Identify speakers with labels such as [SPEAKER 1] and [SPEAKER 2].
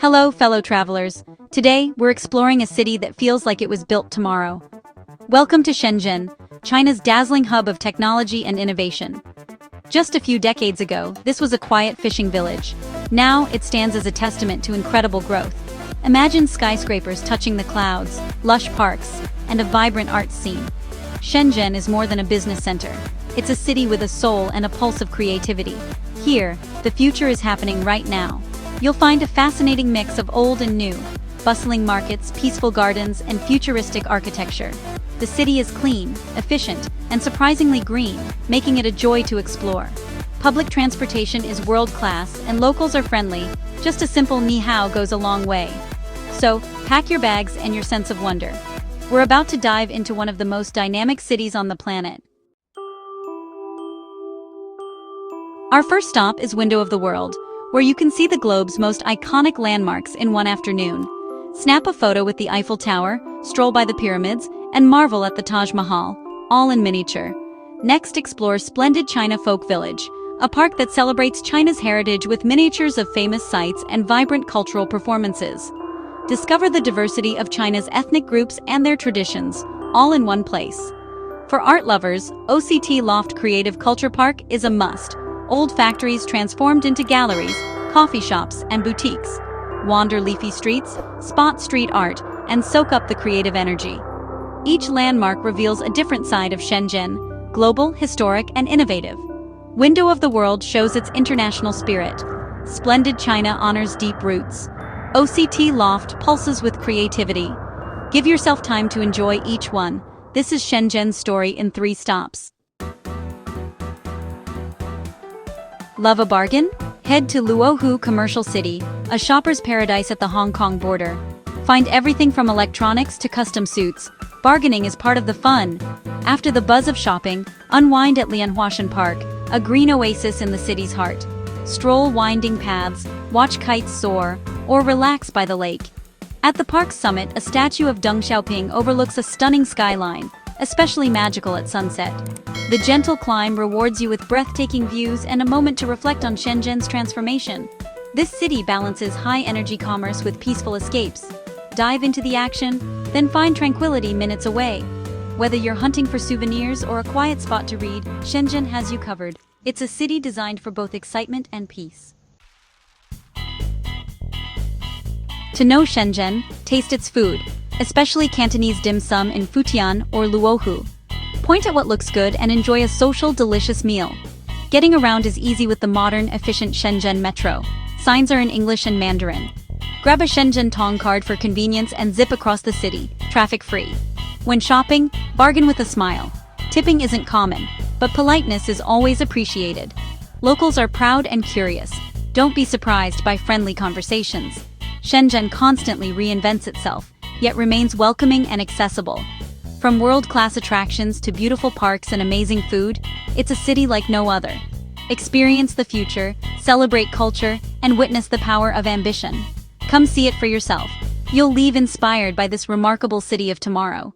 [SPEAKER 1] Hello, fellow travelers. Today, we're exploring a city that feels like it was built tomorrow. Welcome to Shenzhen, China's dazzling hub of technology and innovation. Just a few decades ago, this was a quiet fishing village. Now, it stands as a testament to incredible growth. Imagine skyscrapers touching the clouds, lush parks, and a vibrant arts scene. Shenzhen is more than a business center. It's a city with a soul and a pulse of creativity. Here, the future is happening right now. You'll find a fascinating mix of old and new, bustling markets, peaceful gardens, and futuristic architecture. The city is clean, efficient, and surprisingly green, making it a joy to explore. Public transportation is world-class, and locals are friendly. Just a simple ni hao goes a long way. So, pack your bags and your sense of wonder. We're about to dive into one of the most dynamic cities on the planet. Our first stop is Window of the World, where you can see the globe's most iconic landmarks in one afternoon. Snap a photo with the Eiffel Tower, stroll by the pyramids, and marvel at the Taj Mahal, all in miniature. Next, explore splendid China Folk Village, a park that celebrates China's heritage with miniatures of famous sites and vibrant cultural performances. Discover the diversity of China's ethnic groups and their traditions, all in one place. For art lovers, OCT Loft Creative Culture Park is a must. Old factories transformed into galleries, coffee shops, and boutiques. Wander leafy streets, spot street art, and soak up the creative energy. Each landmark reveals a different side of Shenzhen, global, historic, and innovative. Window of the World shows its international spirit. Splendid China honors deep roots. OCT Loft pulses with creativity. Give yourself time to enjoy each one. This is Shenzhen's story in 3 stops. Love a bargain? Head to Luohu Commercial City, a shopper's paradise at the Hong Kong border. Find everything from electronics to custom suits. Bargaining is part of the fun. After the buzz of shopping, unwind at Lianhuashan Park, a green oasis in the city's heart. Stroll winding paths, watch kites soar, or relax by the lake. At the park's summit, a statue of Deng Xiaoping overlooks a stunning skyline, especially magical at sunset. The gentle climb rewards you with breathtaking views and a moment to reflect on Shenzhen's transformation. This city balances high-energy commerce with peaceful escapes. Dive into the action, then find tranquility minutes away. Whether you're hunting for souvenirs or a quiet spot to read, Shenzhen has you covered. It's a city designed for both excitement and peace. To know Shenzhen, taste its food, especially Cantonese dim sum in Futian or Luohu. Point at what looks good and enjoy a social, delicious meal. Getting around is easy with the modern, efficient Shenzhen Metro. Signs are in English and Mandarin. Grab a Shenzhen Tong card for convenience and zip across the city, traffic-free. When shopping, bargain with a smile. Tipping isn't common, but politeness is always appreciated. Locals are proud and curious. Don't be surprised by friendly conversations. Shenzhen constantly reinvents itself, yet remains welcoming and accessible. From world-class attractions to beautiful parks and amazing food, it's a city like no other. Experience the future, celebrate culture, and witness the power of ambition. Come see it for yourself. You'll leave inspired by this remarkable city of tomorrow.